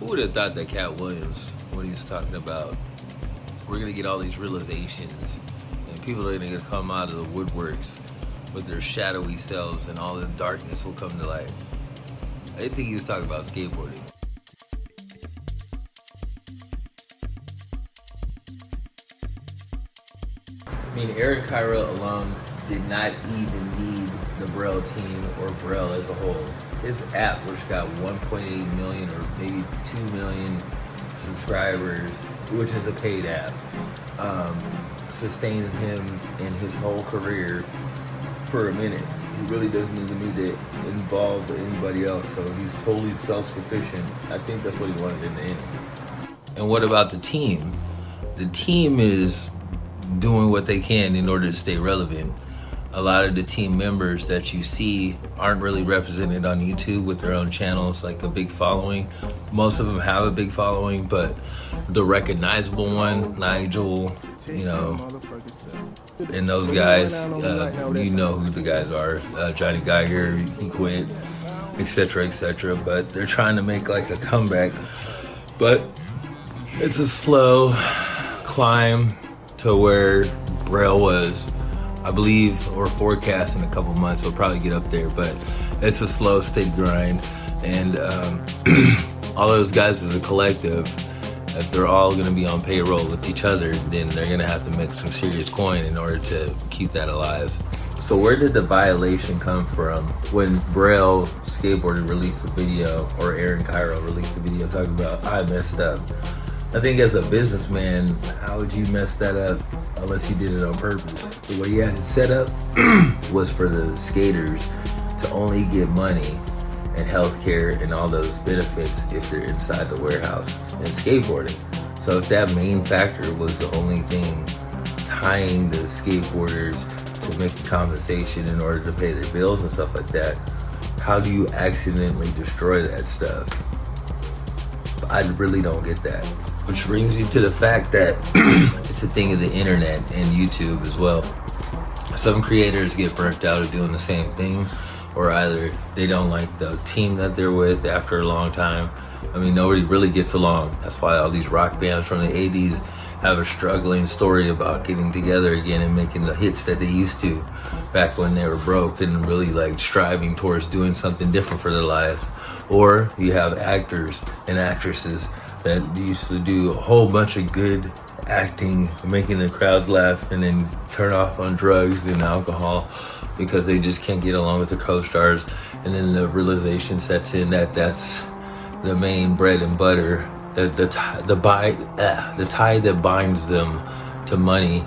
Who would have thought that Cat Williams, when he was talking about, we're gonna get all these realizations and people are gonna come out of the woodworks with their shadowy selves and all the darkness will come to light. I didn't think he was talking about skateboarding. I mean, Aaron Cairo alone did not even need the Braille team or Braille as a whole. His app, which got 1.8 million or maybe 2 million subscribers, which is a paid app, sustained him in his whole career for a minute. He really doesn't even need to involve anybody else, so he's totally self-sufficient. I think that's what he wanted in the end. And what about the team? The team is doing what they can in order to stay relevant. A lot of the team members that you see aren't really represented on YouTube with their own channels, like a big following. Most of them have a big following, but the recognizable one, Nigel, you know, and those guys, you know who the guys are. Johnny Geiger, he quit, etc., but they're trying to make like a comeback, but it's a slow climb to where Braille was, I believe, or forecast in a couple months. We'll probably get up there, but it's a slow, steady grind. And all those guys as a collective, if they're all going to be on payroll with each other, then they're going to have to make some serious coin in order to keep that alive. So where did the violation come from when Braille Skateboarding released a video, or Aaron Cairo released a video talking about, I messed up? I think as a businessman, how would you mess that up unless you did it on purpose? The way you had it set up was for the skaters to only get money and healthcare and all those benefits if they're inside the warehouse and skateboarding. So if that main factor was the only thing tying the skateboarders to make the compensation in order to pay their bills and stuff like that, how do you accidentally destroy that stuff? I really don't get that. Which brings you to the fact that it's a thing of the internet and YouTube as well. Some creators get burnt out of doing the same thing, or either they don't like the team that they're with after a long time. I mean, nobody really gets along. That's why all these rock bands from the 80s have a struggling story about getting together again and making the hits that they used to back when they were broke and really like striving towards doing something different for their lives. Or you have actors and actresses that used to do a whole bunch of good acting, making the crowds laugh, and then turn off on drugs and alcohol because they just can't get along with the co-stars. And then the realization sets in that that's the main bread and butter, the tie that binds them to money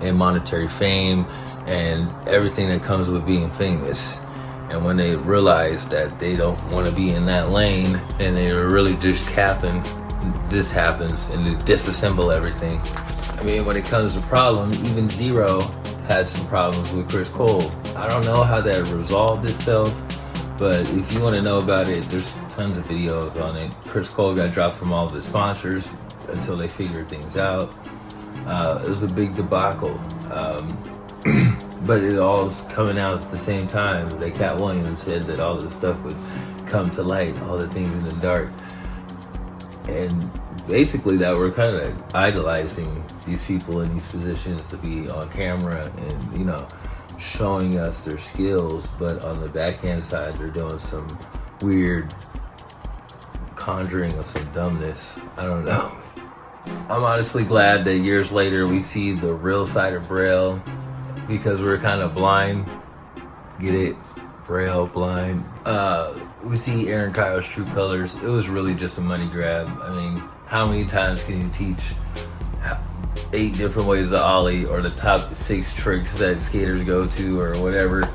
and monetary fame and everything that comes with being famous. And when they realize that they don't want to be in that lane and they're really just capping, this happens and they disassemble everything. I mean, when it comes to problem, even Zero had some problems with Chris Cole. I don't know how that resolved itself, but if you want to know about it, there's tons of videos on it. Chris Cole got dropped from all of his sponsors until they figured things out. It was a big debacle. But it all's coming out at the same time. That Cat Williams said that all this stuff would come to light, all the things in the dark. And basically that we're kind of idolizing these people in these positions to be on camera and, you know, showing us their skills, but on the backhand side, they're doing some weird conjuring of some dumbness. I don't know. I'm honestly glad that years later we see the real side of Braille, because we're kind of blind. Get it? Braille, blind. We see Aaron Cairo's true colors. It was really just a money grab. I mean, how many times can you teach 8 different ways to ollie, or the top 6 tricks that skaters go to, or whatever?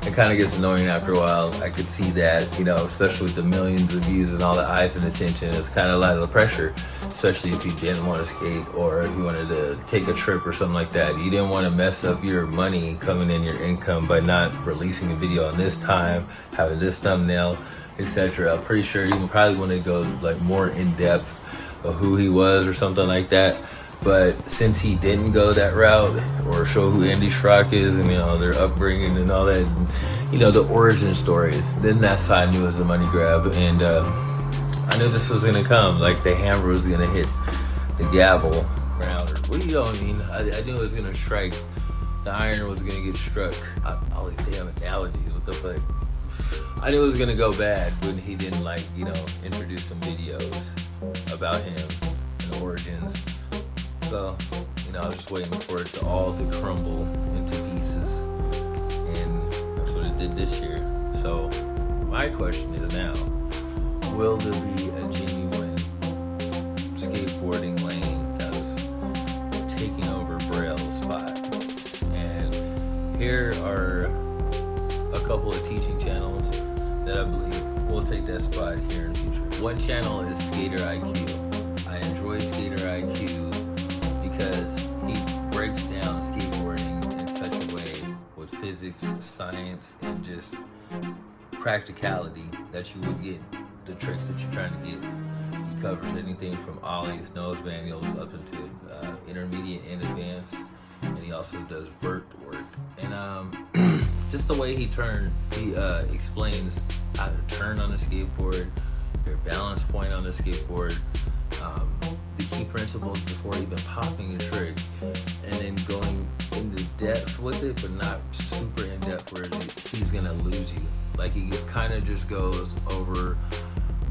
It kind of gets annoying after a while. I could see that, you know, especially with the millions of views and all the eyes and attention. It's kind of a lot of pressure, especially if you didn't want to skate or if you wanted to take a trip or something like that. You didn't want to mess up your money coming in, your income, by not releasing a video on this time, having this thumbnail, etc. I'm pretty sure you probably want to go like more in depth of who he was or something like that. But since he didn't go that route or show who Andy Schrock is and, you know, their upbringing and all that, and, you know, the origin stories, then that's how I knew it was a money grab. And I knew this was gonna come. Like the hammer was gonna hit the gavel ground. What do you know? I mean, I knew it was gonna strike. The iron was gonna get struck. All these damn analogies. What the fuck? I knew it was gonna go bad when he didn't, like, you know, introduce some videos about him and the origins. So, you know, I was just waiting for it to all to crumble into pieces, and that's what it did this year. So my question is now, will there be a genuine skateboarding lane that's taking over Braille's spot? And here are a couple of teaching channels that I believe will take that spot here in the future. One channel is Skater IQ. I enjoy Skater IQ because he breaks down skateboarding in such a way with physics, science, and just practicality that you would get the tricks that you're trying to get. He covers anything from ollies, nose manuals, up into intermediate and advanced, and he also does vert work. And just the way he explains how to turn on a skateboard, your balance point on the skateboard, the key principles before even popping a trick, and then going into depth with it, but not super in depth where he's gonna lose you. Like, he kind of just goes over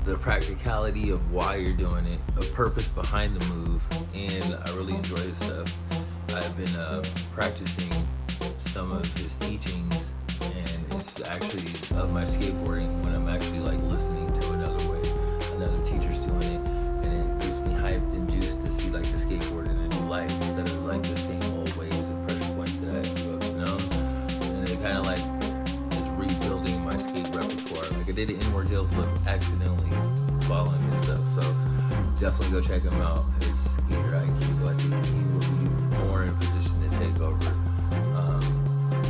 the practicality of why you're doing it, a purpose behind the move, and I really enjoy his stuff. I've been practicing some of his teachings, and it's actually of my skateboarding when I'm actually like listening to another teacher's doing it, and it gets me hyped and juiced to see like the skateboard in a new light instead of like the same old ways and pressure points that I grew up to know. And it kind of like is rebuilding my skate repertoire. Like, I did an inward heel flip accidentally following this stuff, so definitely go check him out. It's Skater IQ. I think he will be more in position to take over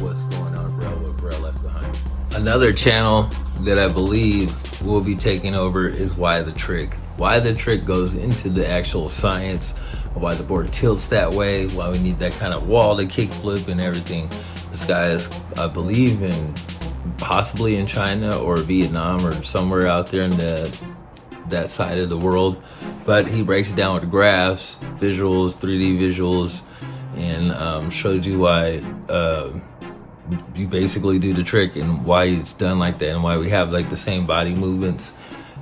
what's going on what Braille left behind. Another channel that I believe will be taking over is Why the Trick. Why the Trick goes into the actual science of why the board tilts that way, why we need that kind of wall to kick flip and everything. This guy is, I believe, possibly in China or Vietnam or somewhere out there in that side of the world, but he breaks it down with graphs, visuals, 3D visuals, and shows you why you basically do the trick and why it's done like that, and why we have like the same body movements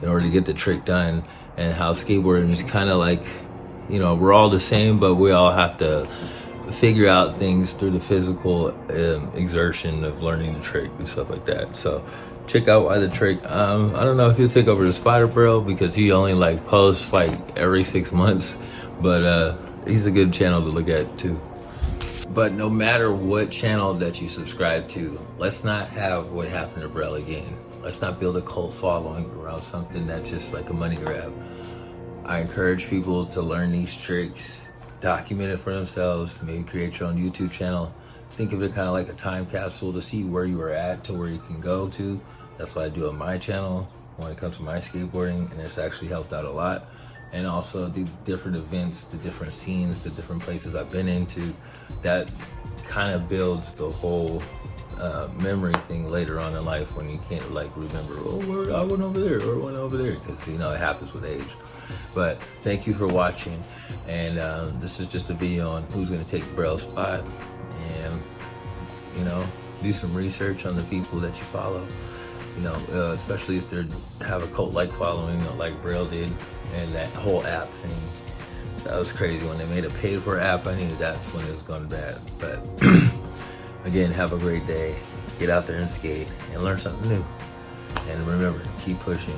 in order to get the trick done, and how skateboarding is kind of like, you know, we're all the same, but we all have to figure out things through the physical exertion of learning the trick and stuff like that. So check out Why the Trick. I don't know if he'll take over the Spider Braille because he only like posts like every 6 months, but he's a good channel to look at too. But no matter what channel that you subscribe to, let's not have what happened to Braille again. Let's not build a cult following around something that's just like a money grab. I encourage people to learn these tricks, document it for themselves, maybe create your own YouTube channel. Think of it kind of like a time capsule to see where you are at to where you can go to. That's what I do on my channel when it comes to my skateboarding, and it's actually helped out a lot. And also the different events, the different scenes, the different places I've been into, that kind of builds the whole memory thing later on in life when you can't like remember, oh, I went over there or went over there, because, you know, it happens with age. But thank you for watching, and this is just a video on who's going to take Braille's spot, and, you know, do some research on the people that you follow, you know, especially if they have a cult-like following like Braille did. And that whole app thing, that was crazy. When they made a paid-for app, I knew that's when it was going bad. But again, have a great day. Get out there and skate and learn something new. And remember, keep pushing.